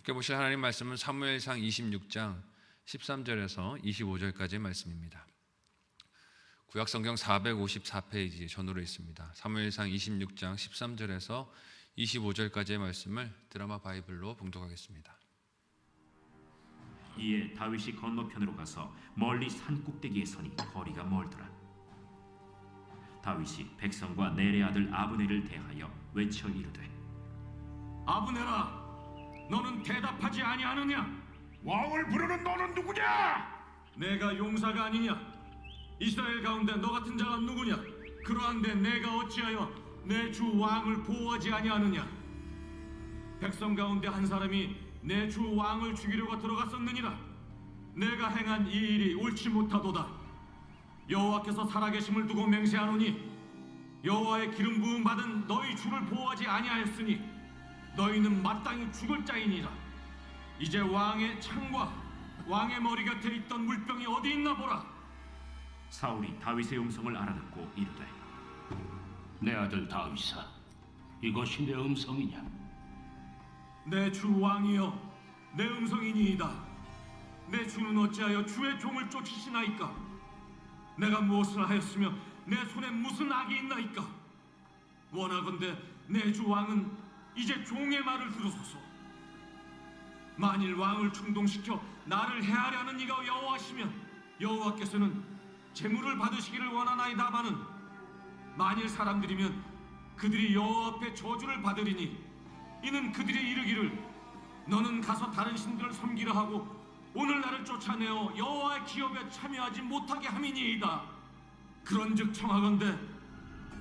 함께 보실 하나님 말씀은 사무엘상 26장 13절에서 25절까지의 말씀입니다. 구약성경 454페이지 전후로 있습니다. 사무엘상 26장 13절에서 25절까지의 말씀을 드라마 바이블로 봉독하겠습니다. 이에 다윗이 건너편으로 가서 멀리 산 꼭대기에 서니 거리가 멀더라. 다윗이 백성과 넬의 아들 아브넬을 대하여 외쳐 이르되, 아브넬아, 너는 대답하지 아니하느냐? 왕을 부르는 너는 누구냐? 내가 용사가 아니냐? 이스라엘 가운데 너 같은 자가 누구냐? 그러한데 내가 어찌하여 내 주 왕을 보호하지 아니하느냐? 백성 가운데 한 사람이 내 주 왕을 죽이려고 들어갔었느니라. 내가 행한 이 일이 옳지 못하도다. 여호와께서 살아계심을 두고 맹세하노니 여호와의 기름 부음 받은 너희 주를 보호하지 아니하였으니 너희는 마땅히 죽을 자이니라. 이제 왕의 창과 왕의 머리 곁에 있던 물병이 어디 있나 보라. 사울이 다윗의 음성을 알아듣고 이르되, 내 아들 다윗아, 이것이 내 음성이냐? 내 주 왕이여, 내 음성이니이다. 내 주는 어찌하여 주의 종을 쫓으시나이까? 내가 무엇을 하였으며 내 손에 무슨 악이 있나이까? 원하건대 내 주 왕은 이제 종의 말을 들으소서. 만일 왕을 충동시켜 나를 해하려는 이가 여호와시면 여호와께서는 재물을 받으시기를 원하나이다마는 만일 사람들이면 그들이 여호와 앞에 저주를 받으리니 이는 그들이 이르기를 너는 가서 다른 신들을 섬기라 하고 오늘 나를 쫓아내어 여호와의 기업에 참여하지 못하게 함이니이다. 그런즉 청하건대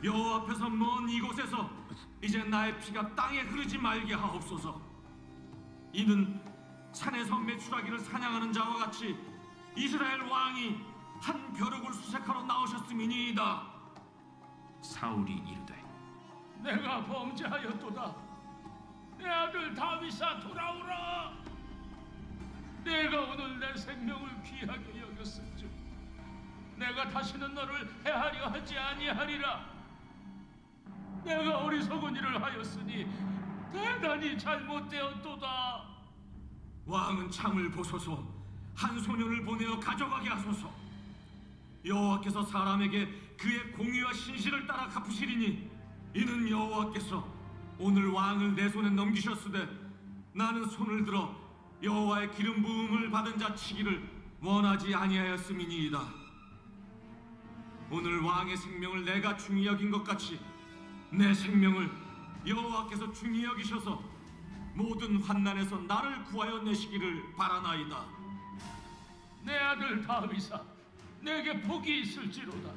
여호와 앞에서 먼 이곳에서 이제 나의 피가 땅에 흐르지 말게 하옵소서. 이는 산에서 메추라기를 사냥하는 자와 같이 이스라엘 왕이 한 벼룩을 수색하러 나오셨음이니이다. 사울이 이르되, 내가 범죄하였도다. 내 아들 다윗아, 돌아오라. 내가 오늘 내 생명을 귀하게 여겼은즉 내가 다시는 너를 해하려 하지 아니하리라. 내가 어리석은 일을 하였으니 대단히 잘못되었도다. 왕은 창을 보소서. 한 소년을 보내어 가져가게 하소서. 여호와께서 사람에게 그의 공의와 신실을 따라 갚으시리니 이는 여호와께서 오늘 왕을 내 손에 넘기셨으되 나는 손을 들어 여호와의 기름 부음을 받은 자 치기를 원하지 아니하였음이니이다. 오늘 왕의 생명을 내가 중히 여긴 것 같이 내 생명을 여호와께서 중히 여기셔서 모든 환난에서 나를 구하여 내시기를 바라나이다. 내 아들 다윗아, 내게 복이 있을지로다.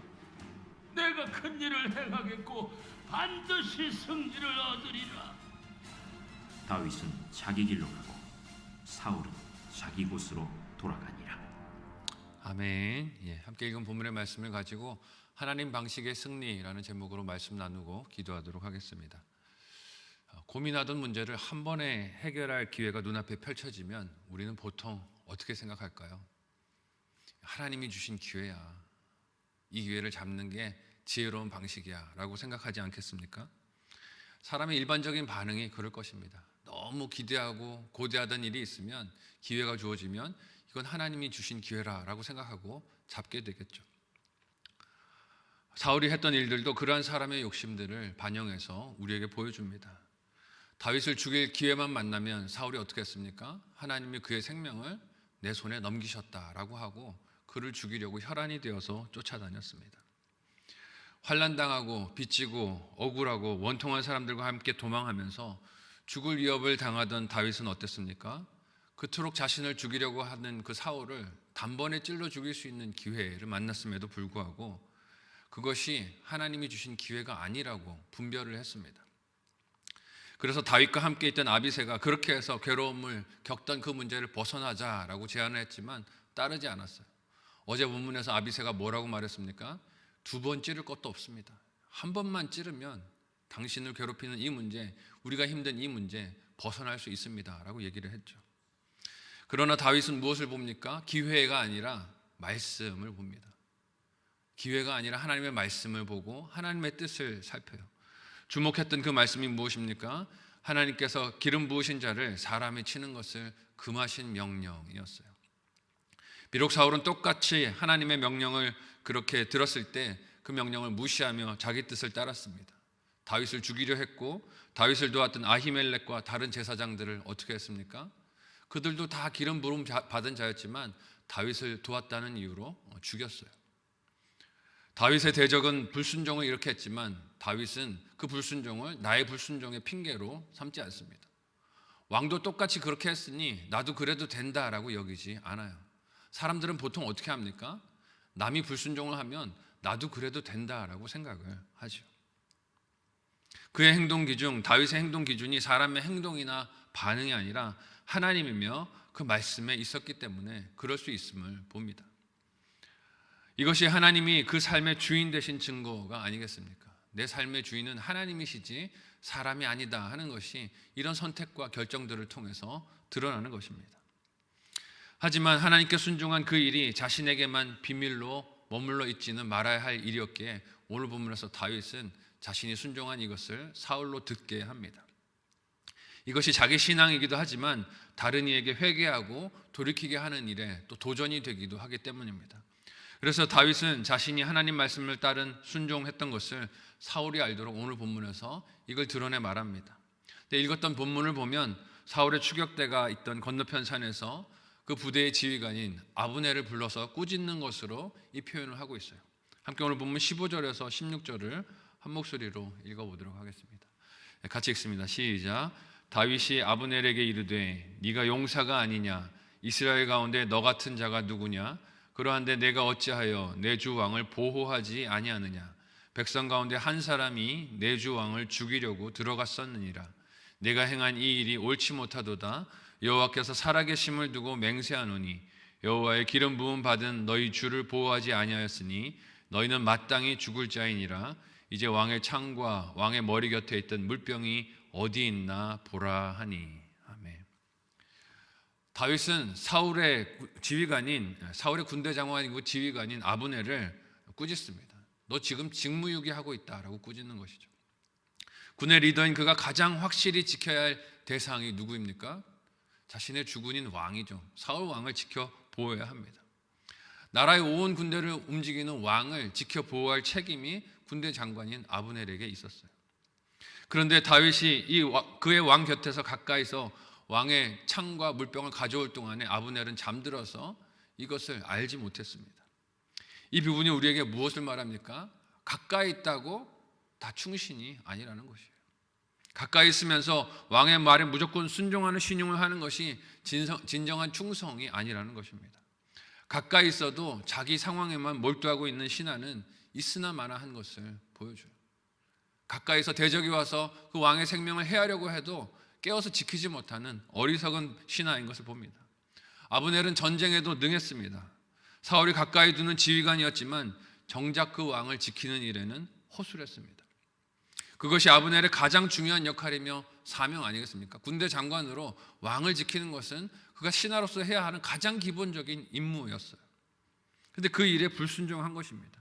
내가 큰 일을 행하겠고 반드시 승리를 얻으리라. 다윗은 자기 길로 가고 사울은 자기 곳으로 돌아가니라. 아멘. 함께 읽은 본문의 말씀을 가지고 하나님 방식의 승리라는 제목으로 말씀 나누고 기도하도록 하겠습니다. 고민하던 문제를 한 번에 해결할 기회가 눈앞에 펼쳐지면 우리는 보통 어떻게 생각할까요? 하나님이 주신 기회야. 이 기회를 잡는 게 지혜로운 방식이야 라고 생각하지 않겠습니까? 사람의 일반적인 반응이 그럴 것입니다. 너무 기대하고 고대하던 일이 있으면, 기회가 주어지면 이건 하나님이 주신 기회라 라고 생각하고 잡게 되겠죠. 사울이 했던 일들도 그러한 사람의 욕심들을 반영해서 우리에게 보여줍니다. 다윗을 죽일 기회만 만나면 사울이 어떻게 했습니까? 하나님이 그의 생명을 내 손에 넘기셨다라고 하고 그를 죽이려고 혈안이 되어서 쫓아다녔습니다. 환난당하고 빚지고 억울하고 원통한 사람들과 함께 도망하면서 죽을 위협을 당하던 다윗은 어땠습니까? 그토록 자신을 죽이려고 하는 그 사울을 단번에 찔러 죽일 수 있는 기회를 만났음에도 불구하고 그것이 하나님이 주신 기회가 아니라고 분별을 했습니다. 그래서 다윗과 함께 있던 아비새가 그렇게 해서 괴로움을 겪던 그 문제를 벗어나자라고 제안을 했지만 따르지 않았어요. 어제 본문에서 아비새가 뭐라고 말했습니까? 2번 찌를 것도 없습니다. 한 번만 찌르면 당신을 괴롭히는 이 문제, 우리가 힘든 이 문제 벗어날 수 있습니다 라고 얘기를 했죠. 그러나 다윗은 무엇을 봅니까? 기회가 아니라 말씀을 봅니다. 기회가 아니라 하나님의 말씀을 보고 하나님의 뜻을 살펴요. 주목했던 그 말씀이 무엇입니까? 하나님께서 기름 부으신 자를 사람이 치는 것을 금하신 명령이었어요. 비록 사울은 똑같이 하나님의 명령을 그렇게 들었을 때 그 명령을 무시하며 자기 뜻을 따랐습니다. 다윗을 죽이려 했고 다윗을 도왔던 아히멜렉과 다른 제사장들을 어떻게 했습니까? 그들도 다 기름 부음 받은 자였지만 다윗을 도왔다는 이유로 죽였어요. 다윗의 대적은 불순종을 이렇게 했지만 다윗은 그 불순종을 나의 불순종의 핑계로 삼지 않습니다. 왕도 똑같이 그렇게 했으니 나도 그래도 된다라고 여기지 않아요. 사람들은 보통 어떻게 합니까? 남이 불순종을 하면 나도 그래도 된다라고 생각을 하죠. 그의 행동 기준, 다윗의 행동 기준이 사람의 행동이나 반응이 아니라 하나님이며 그 말씀에 있었기 때문에 그럴 수 있음을 봅니다. 이것이 하나님이 그 삶의 주인 되신 증거가 아니겠습니까? 내 삶의 주인은 하나님이시지 사람이 아니다 하는 것이 이런 선택과 결정들을 통해서 드러나는 것입니다. 하지만 하나님께 순종한 그 일이 자신에게만 비밀로 머물러 있지는 말아야 할 일이었기에 오늘 본문에서 다윗은 자신이 순종한 이것을 사울로 듣게 합니다. 이것이 자기 신앙이기도 하지만 다른 이에게 회개하고 돌이키게 하는 일에 또 도전이 되기도 하기 때문입니다. 그래서 다윗은 자신이 하나님 말씀을 따른 순종했던 것을 사울이 알도록 오늘 본문에서 이걸 드러내 말합니다. 근데 읽었던 본문을 보면 사울의 추격대가 있던 건너편 산에서 그 부대의 지휘관인 아브넬을 불러서 꾸짖는 것으로 이 표현을 하고 있어요. 함께 오늘 본문 15절에서 16절을 한 목소리로 읽어보도록 하겠습니다. 같이 읽습니다. 시작. 다윗이 아브넬에게 이르되 네가 용사가 아니냐? 이스라엘 가운데 너 같은 자가 누구냐? 그러한데 내가 어찌하여 내 주 왕을 보호하지 아니하느냐? 백성 가운데 한 사람이 내 주 왕을 죽이려고 들어갔었느니라. 내가 행한 이 일이 옳지 못하도다. 여호와께서 살아계심을 두고 맹세하노니 여호와의 기름 부음 받은 너희 주를 보호하지 아니하였으니 너희는 마땅히 죽을 자이니라. 이제 왕의 창과 왕의 머리 곁에 있던 물병이 어디 있나 보라 하니. 아멘. 다윗은 사울의 군대 장관이고 지휘관인 아브넬을 꾸짖습니다. 너 지금 직무유기하고 있다라고 꾸짖는 것이죠. 군의 리더인 그가 가장 확실히 지켜야 할 대상이 누구입니까? 자신의 주군인 왕이죠. 사울 왕을 지켜 보호해야 합니다. 나라의 온 군대를 움직이는 왕을 지켜 보호할 책임이 군대 장관인 아브넬에게 있었어요. 그런데 다윗이 그의 왕 곁에서 가까이서 왕의 창과 물병을 가져올 동안에 아브넬은 잠들어서 이것을 알지 못했습니다. 이 부분이 우리에게 무엇을 말합니까? 가까이 있다고 다 충신이 아니라는 것이에요. 가까이 있으면서 왕의 말에 무조건 순종하는 신용을 하는 것이 진정한 충성이 아니라는 것입니다. 가까이 있어도 자기 상황에만 몰두하고 있는 신하는 있으나 마나한 것을 보여줘요. 가까이서 대적이 와서 그 왕의 생명을 해하려고 해도 깨어서 지키지 못하는 어리석은 신하인 것을 봅니다. 아브넬은 전쟁에도 능했습니다. 사울이 가까이 두는 지휘관이었지만 정작 그 왕을 지키는 일에는 허술했습니다. 그것이 아브넬의 가장 중요한 역할이며 사명 아니겠습니까? 군대 장관으로 왕을 지키는 것은 그가 신하로서 해야 하는 가장 기본적인 임무였어요. 그런데 그 일에 불순종한 것입니다.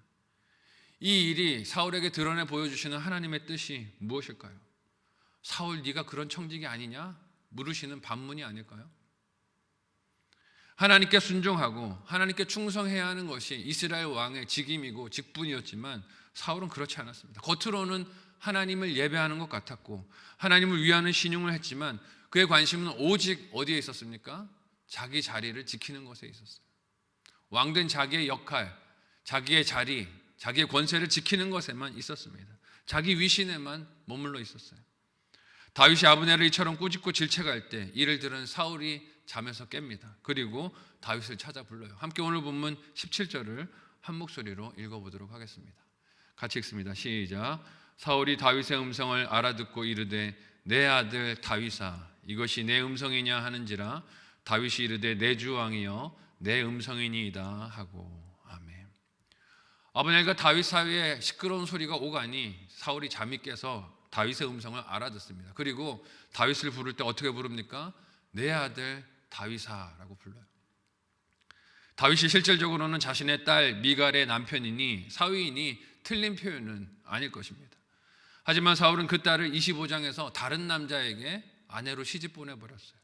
이 일이 사울에게 드러내 보여주시는 하나님의 뜻이 무엇일까요? 사울 네가 그런 청직이 아니냐? 물으시는 반문이 아닐까요? 하나님께 순종하고 하나님께 충성해야 하는 것이 이스라엘 왕의 직임이고 직분이었지만 사울은 그렇지 않았습니다. 겉으로는 하나님을 예배하는 것 같았고 하나님을 위하는 신용을 했지만 그의 관심은 오직 어디에 있었습니까? 자기 자리를 지키는 것에 있었어요. 왕된 자기의 역할, 자기의 자리, 자기의 권세를 지키는 것에만 있었습니다. 자기 위신에만 머물러 있었어요. 다윗이 아브넬을 이처럼 꾸짖고 질책할 때 이를 들은 사울이 잠에서 깹니다. 그리고 다윗을 찾아 불러요. 함께 오늘 본문 17절을 한 목소리로 읽어보도록 하겠습니다. 같이 읽습니다. 시작. 사울이 다윗의 음성을 알아듣고 이르되 내 아들 다윗아 이것이 내 음성이냐 하는지라. 다윗이 이르되 내 주 왕이여 내 음성이니이다 하고. 아멘. 아브넬과 다윗 사이에 시끄러운 소리가 오가니 사울이 잠이 깨서 다윗의 음성을 알아듣습니다. 그리고 다윗을 부를 때 어떻게 부릅니까? 내 아들 다윗아라고 불러요. 다윗이 실질적으로는 자신의 딸 미갈의 남편이니 사위이니 틀린 표현은 아닐 것입니다. 하지만 사울은 그 딸을 25장에서 다른 남자에게 아내로 시집 보내버렸어요.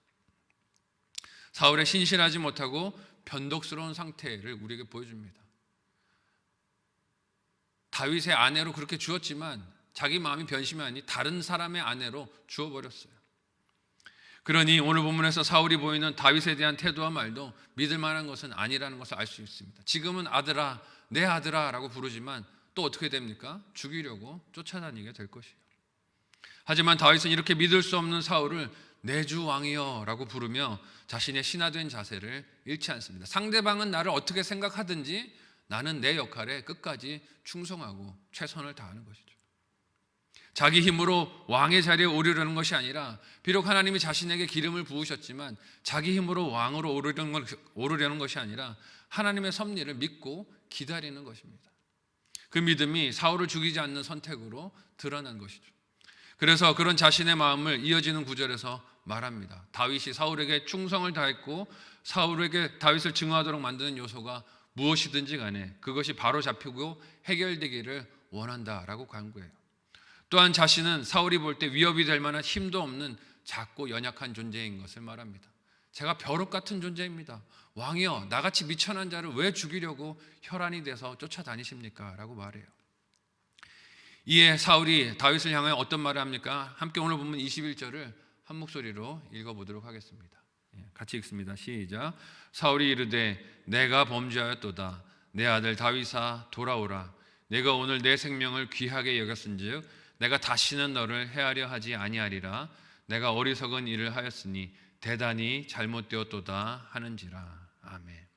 사울의 신실하지 못하고 변덕스러운 상태를 우리에게 보여줍니다. 다윗의 아내로 그렇게 주었지만 자기 마음이 변심하니 다른 사람의 아내로 주어버렸어요. 그러니 오늘 본문에서 사울이 보이는 다윗에 대한 태도와 말도 믿을 만한 것은 아니라는 것을 알 수 있습니다. 지금은 아들아, 내 아들아 라고 부르지만 또 어떻게 됩니까? 죽이려고 쫓아다니게 될 것이에요. 하지만 다윗은 이렇게 믿을 수 없는 사울을 내 주 왕이여 라고 부르며 자신의 신하된 자세를 잃지 않습니다. 상대방은 나를 어떻게 생각하든지 나는 내 역할에 끝까지 충성하고 최선을 다하는 것이죠. 자기 힘으로 왕의 자리에 오르려는 것이 아니라 비록 하나님이 자신에게 기름을 부으셨지만 자기 힘으로 왕으로 오르려는 것이 아니라 하나님의 섭리를 믿고 기다리는 것입니다. 그 믿음이 사울을 죽이지 않는 선택으로 드러난 것이죠. 그래서 그런 자신의 마음을 이어지는 구절에서 말합니다. 다윗이 사울에게 충성을 다했고 사울에게 다윗을 증오하도록 만드는 요소가 무엇이든지 간에 그것이 바로 잡히고 해결되기를 원한다라고 간구해요. 또한 자신은 사울이 볼 때 위협이 될 만한 힘도 없는 작고 연약한 존재인 것을 말합니다. 제가 벼룩 같은 존재입니다. 왕이여, 나같이 미천한 자를 왜 죽이려고 혈안이 돼서 쫓아다니십니까? 라고 말해요. 이에 사울이 다윗을 향하여 어떤 말을 합니까? 함께 오늘 본문 21절을 한 목소리로 읽어보도록 하겠습니다. 같이 읽습니다. 시작. 사울이 이르되 내가 범죄하였도다. 내 아들 다윗아 돌아오라. 내가 오늘 내 생명을 귀하게 여겼은즉 내가 다시는 너를 해하려 하지 아니하리라. 내가 어리석은 일을 하였으니 대단히 잘못되었도다 하는지라. 아멘.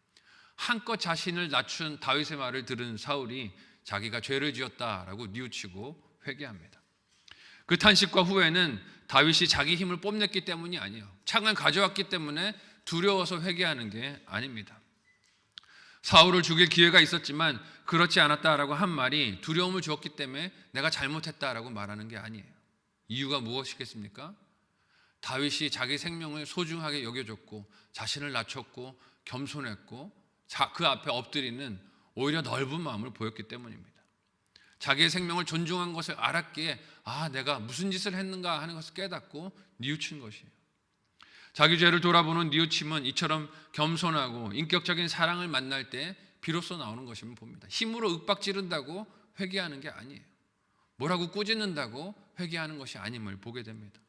한껏 자신을 낮춘 다윗의 말을 들은 사울이 자기가 죄를 지었다라고 뉘우치고 회개합니다. 그 탄식과 후회는 다윗이 자기 힘을 뽐냈기 때문이 아니에요. 창을 가져왔기 때문에 두려워서 회개하는 게 아닙니다. 사울을 죽일 기회가 있었지만 그렇지 않았다라고 한 말이 두려움을 주었기 때문에 내가 잘못했다라고 말하는 게 아니에요. 이유가 무엇이겠습니까? 다윗이 자기 생명을 소중하게 여겨줬고 자신을 낮췄고 겸손했고 그 앞에 엎드리는 오히려 넓은 마음을 보였기 때문입니다. 자기의 생명을 존중한 것을 알았기에 내가 무슨 짓을 했는가 하는 것을 깨닫고 뉘우친 것이에요. 자기 죄를 돌아보는 뉘우침은 이처럼 겸손하고 인격적인 사랑을 만날 때 비로소 나오는 것임을 봅니다. 힘으로 윽박 지른다고 회개하는 게 아니에요. 뭐라고 꾸짖는다고 회개하는 것이 아님을 보게 됩니다.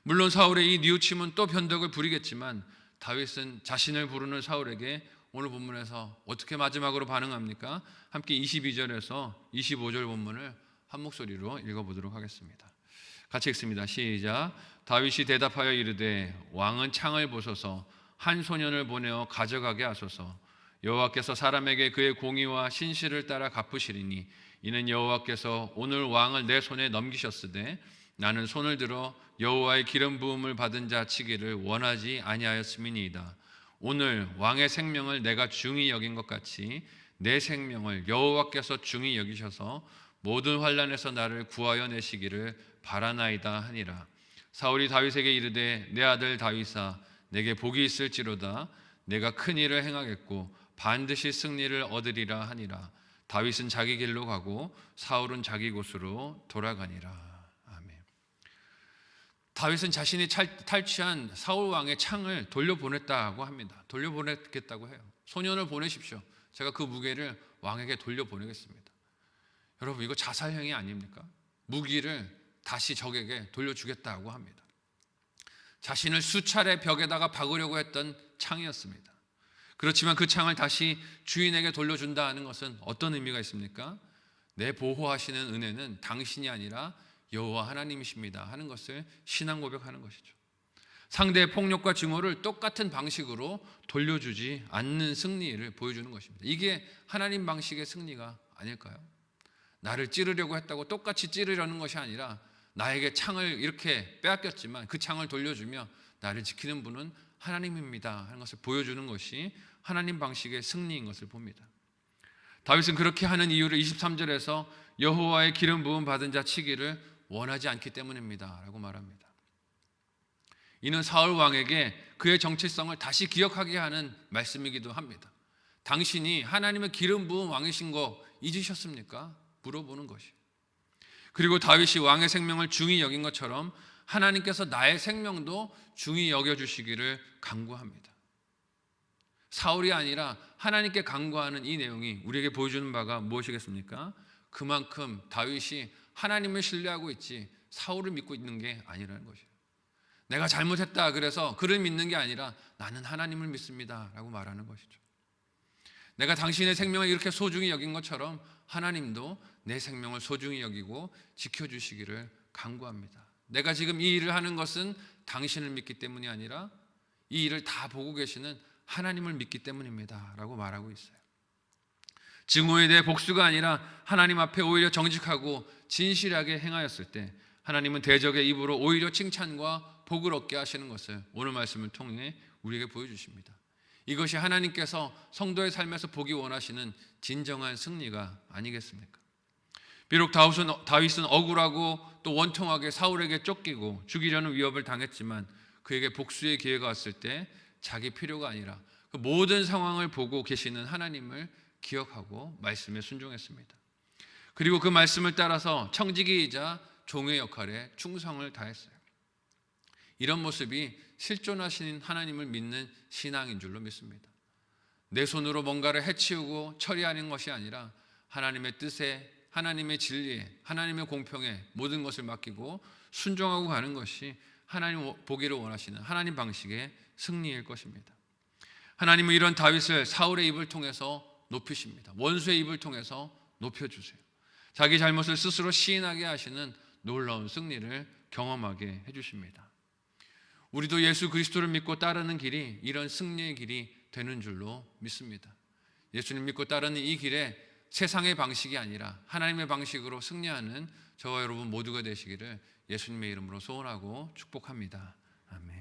물론 사울의 이 뉘우침은 또 변덕을 부리겠지만 다윗은 자신을 부르는 사울에게 오늘 본문에서 어떻게 마지막으로 반응합니까? 함께 22절에서 25절 본문을 한 목소리로 읽어보도록 하겠습니다. 같이 읽습니다. 시작. 다윗이 대답하여 이르되 왕은 창을 보소서 한 소년을 보내어 가져가게 하소서. 여호와께서 사람에게 그의 공의와 신실을 따라 갚으시리니 이는 여호와께서 오늘 왕을 내 손에 넘기셨으되 나는 손을 들어 여호와의 기름 부음을 받은 자 치기를 원하지 아니하였음이니이다. 오늘 왕의 생명을 내가 중히 여긴 것 같이 내 생명을 여호와께서 중히 여기셔서 모든 환난에서 나를 구하여 내시기를 바라나이다 하니라. 사울이 다윗에게 이르되 내 아들 다윗아 내게 복이 있을지로다. 내가 큰 일을 행하겠고 반드시 승리를 얻으리라 하니라. 다윗은 자기 길로 가고 사울은 자기 곳으로 돌아가니라. 아멘. 다윗은 자신이 탈취한 사울 왕의 창을 돌려보냈다고 합니다. 돌려보내겠다고 해요. 소년을 보내십시오. 제가 그 무게를 왕에게 돌려보내겠습니다. 여러분 이거 자살행위 아닙니까? 무기를 다시 적에게 돌려주겠다고 합니다. 자신을 수차례 벽에다가 박으려고 했던 창이었습니다. 그렇지만 그 창을 다시 주인에게 돌려준다는 것은 어떤 의미가 있습니까? 내 보호하시는 은혜는 당신이 아니라 여호와 하나님이십니다 하는 것을 신앙 고백하는 것이죠. 상대의 폭력과 증오를 똑같은 방식으로 돌려주지 않는 승리를 보여주는 것입니다. 이게 하나님 방식의 승리가 아닐까요? 나를 찌르려고 했다고 똑같이 찌르려는 것이 아니라 나에게 창을 이렇게 빼앗겼지만 그 창을 돌려주며 나를 지키는 분은 하나님입니다 하는 것을 보여주는 것이 하나님 방식의 승리인 것을 봅니다. 다윗은 그렇게 하는 이유를 23절에서 여호와의 기름 부음 받은 자 치기를 원하지 않기 때문입니다 라고 말합니다. 이는 사울 왕에게 그의 정체성을 다시 기억하게 하는 말씀이기도 합니다. 당신이 하나님의 기름 부은 왕이신 거 잊으셨습니까? 물어보는 것이. 그리고 다윗이 왕의 생명을 중히 여긴 것처럼 하나님께서 나의 생명도 중히 여겨주시기를 간구합니다. 사울이 아니라 하나님께 간구하는 이 내용이 우리에게 보여주는 바가 무엇이겠습니까? 그만큼 다윗이 하나님을 신뢰하고 있지 사울을 믿고 있는 게 아니라는 것이에요. 내가 잘못했다 그래서 그를 믿는 게 아니라 나는 하나님을 믿습니다 라고 말하는 것이죠. 내가 당신의 생명을 이렇게 소중히 여긴 것처럼 하나님도 내 생명을 소중히 여기고 지켜주시기를 간구합니다. 내가 지금 이 일을 하는 것은 당신을 믿기 때문이 아니라 이 일을 다 보고 계시는 하나님을 믿기 때문입니다 라고 말하고 있어요. 증오에 대해 복수가 아니라 하나님 앞에 오히려 정직하고 진실하게 행하였을 때 하나님은 대적의 입으로 오히려 칭찬과 복을 얻게 하시는 것을 오늘 말씀을 통해 우리에게 보여주십니다. 이것이 하나님께서 성도의 삶에서 보기 원하시는 진정한 승리가 아니겠습니까? 비록 다윗은 억울하고 또 원통하게 사울에게 쫓기고 죽이려는 위협을 당했지만 그에게 복수의 기회가 왔을 때 자기 필요가 아니라 그 모든 상황을 보고 계시는 하나님을 기억하고 말씀에 순종했습니다. 그리고 그 말씀을 따라서 청지기이자 종의 역할에 충성을 다했어요. 이런 모습이 실존하신 하나님을 믿는 신앙인 줄로 믿습니다. 내 손으로 뭔가를 해치우고 처리하는 것이 아니라 하나님의 뜻에, 하나님의 진리에, 하나님의 공평에 모든 것을 맡기고 순종하고 가는 것이 하나님 보기를 원하시는 하나님 방식의 승리일 것입니다. 하나님은 이런 다윗을 사울의 입을 통해서 높이십니다. 원수의 입을 통해서 높여주세요. 자기 잘못을 스스로 시인하게 하시는 놀라운 승리를 경험하게 해주십니다. 우리도 예수 그리스도를 믿고 따르는 길이 이런 승리의 길이 되는 줄로 믿습니다. 예수님 믿고 따르는 이 길에 세상의 방식이 아니라 하나님의 방식으로 승리하는 저와 여러분 모두가 되시기를 예수님의 이름으로 소원하고 축복합니다. 아멘.